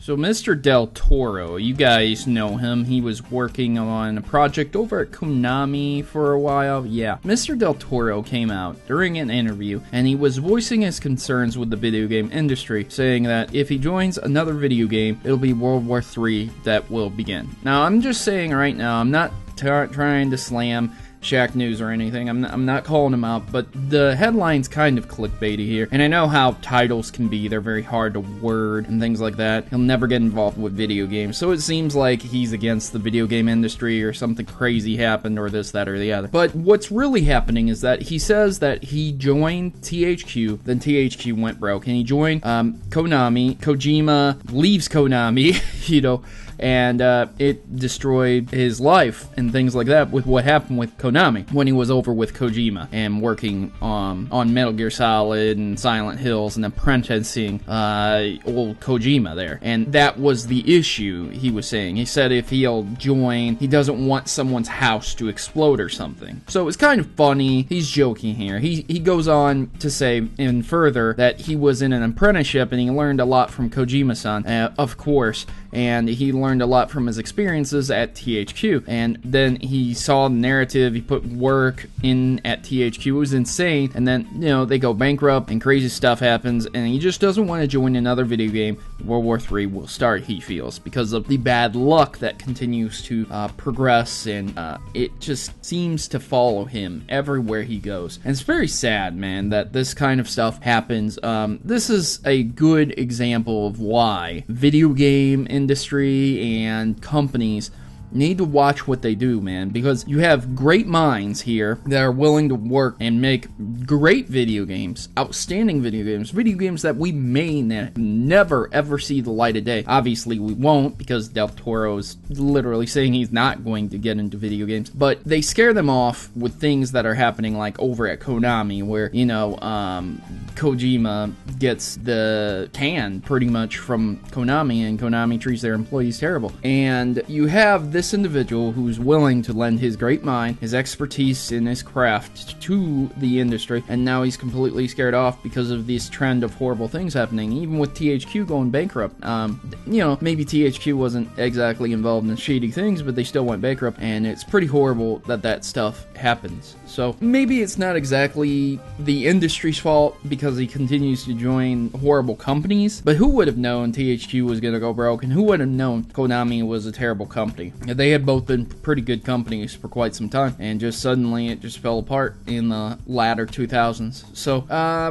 So Mr. Del Toro, you guys know him. He was working on a project over at Konami for a while. Yeah, Mr. Del Toro came out during an interview and he was voicing his concerns with the video game industry, saying that if he joins another video game, it'll be World War III that will begin. Now, I'm just saying right now, I'm not trying to slam Shaq News or anything. I'm not calling him out, but the headline's kind of clickbaity here. And I know how titles can be. They're very hard to word and things like that. He'll never get involved with video games. So it seems like he's against the video game industry or something crazy happened or this, that, or the other. But what's really happening is that he says that he joined THQ, then THQ went broke, and he joined Konami. Kojima leaves Konami, you know, and it destroyed his life and things like that with what happened with Konami when he was over with Kojima and working on Metal Gear Solid and Silent Hills and apprenticing old Kojima there. And that was the issue he was saying. He said if he'll join, he doesn't want someone's house to explode or something. So it's kind of funny. He's joking here. He goes on to say in further that he was in an apprenticeship and he learned a lot from Kojima-san, of course, and he learned a lot from his experiences at THQ. And then he saw the narrative, he put work in at THQ, it was insane, and then, you know, they go bankrupt and crazy stuff happens, and he just doesn't want to join another video game. World War III will start, he feels, because of the bad luck that continues to progress, and it just seems to follow him everywhere he goes. And it's very sad, man, that this kind of stuff happens. This is a good example of why video game industry and companies need to watch what they do, man, because you have great minds here that are willing to work and make great video games, outstanding video games that we may never ever see the light of day. Obviously we won't, because Del Toro is literally saying he's not going to get into video games, but they scare them off with things that are happening like over at Konami, where, you know, Kojima gets the can pretty much from Konami, and Konami treats their employees terrible. And you have this individual who's willing to lend his great mind, his expertise in his craft to the industry, and now he's completely scared off because of this trend of horrible things happening, even with THQ going bankrupt. You know, maybe THQ wasn't exactly involved in shady things, but they still went bankrupt, and it's pretty horrible that that stuff happens. So maybe it's not exactly the industry's fault because he continues to join horrible companies, but who would have known THQ was gonna go broke, and who would have known Konami was a terrible company? They had both been pretty good companies for quite some time, and just suddenly it just fell apart in the latter 2000s. So,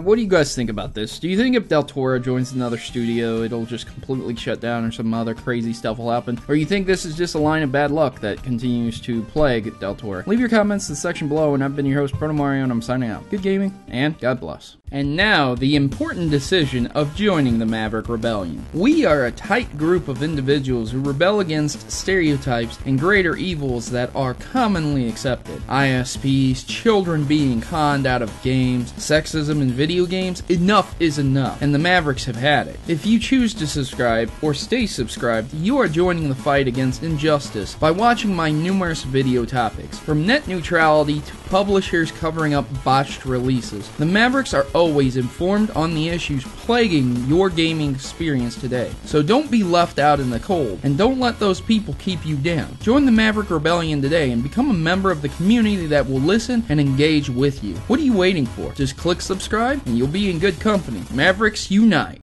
what do you guys think about this? Do you think if Del Toro joins another studio, it'll just completely shut down or some other crazy stuff will happen? Or you think this is just a line of bad luck that continues to plague Del Toro? Leave your comments in the section below, and I've been your host, Protomario, and I'm signing out. Good gaming, and God bless. And now, the important decision of joining the Maverick Rebellion. We are a tight group of individuals who rebel against stereotypes and greater evils that are commonly accepted. ISPs, children being conned out of games, sexism in video games, enough is enough, and the Mavericks have had it. If you choose to subscribe, or stay subscribed, you are joining the fight against injustice by watching my numerous video topics, from net neutrality to publishers covering up botched releases. The Mavericks are always informed on the issues plaguing your gaming experience today. So don't be left out in the cold, and don't let those people keep you down. Join the Maverick Rebellion today and become a member of the community that will listen and engage with you. What are you waiting for? Just click subscribe and you'll be in good company. Mavericks unite!